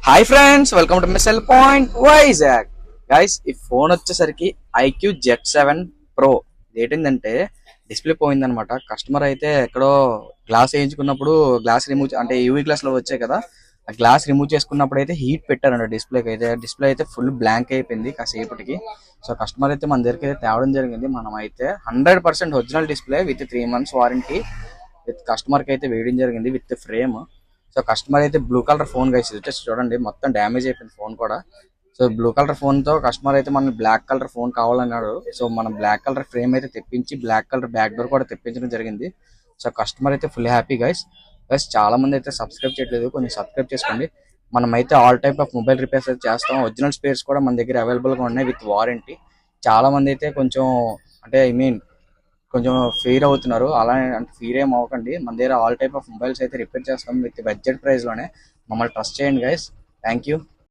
Hi friends, welcome to missel point Vizag. Guys, ఈ phone వచ్చేసరికి IQ Z7 Pro. ఏంటంటే display పోయిందనమాట. కస్టమర్ అయితే ఎక్కడో గ్లాస్ వేయించుకున్నప్పుడు గ్లాస్ రిమూవ్ అంటే యూవీ గ్లాస్ లో వచ్చాయి కదా, ఆ గ్లాస్ రిమూవ్ చేసుకున్నప్పుడు అయితే హీట్ పెట్టారంట డిస్ప్లేకి. అయితే డిస్ప్లే అయితే ఫుల్ బ్లాంక్ అయిపోయింది కాసేపటికి. సో కస్టమర్ అయితే మన దగ్గరికి అయితే తేవడం జరిగింది. మనం అయితే 100% original display with 3 months warranty with customer కి అయితే వేయడం జరిగింది విత్ ఫ్రేమ్. సో కస్టమర్ అయితే బ్లూ కలర్ ఫోన్ గైస్ వచ్చేసి చూడండి, మొత్తం డ్యామేజ్ అయిపోయింది ఫోన్ కూడా. సో బ్లూ కలర్ ఫోన్ తో కస్టమర్ అయితే మన బ్లాక్ కలర్ ఫోన్ కావాలన్నాడు. సో మనం బ్లాక్ కలర్ ఫ్రేమ్ అయితే తెప్పించి బ్లాక్ కలర్ బ్యాక్ డోర్ కూడా తెప్పించడం జరిగింది. సో కస్టమర్ అయితే ఫుల్ హ్యాపీ గైస్. గైస్, చాలా మంది అయితే సబ్స్క్రైబ్ చేయట్లేదు, కొంచెం సబ్స్క్రైబ్ చేసుకోండి. మనం అయితే all type of mobile repairs అయితే చేస్తాం. ఒరిజినల్ స్పేర్స్ కూడా మన దగ్గర అవైలబుల్ గా ఉన్నాయి విత్ వారంటీ. చాలా మంది అయితే కొంచెం అంటే కొంచెం ఫెయిర్ అవుతున్నారు. అలా అంటే ఫీర్ ఏం అవ్వకండి. మన దగ్గర ఆల్ టైప్ ఆఫ్ మొబైల్స్ అయితే రిపేర్ చేస్తాం విత్ బడ్జెట్ ప్రైస్ లోనే. మమ్మల్ని ట్రస్ట్ చేయండి గైస్. Thank you.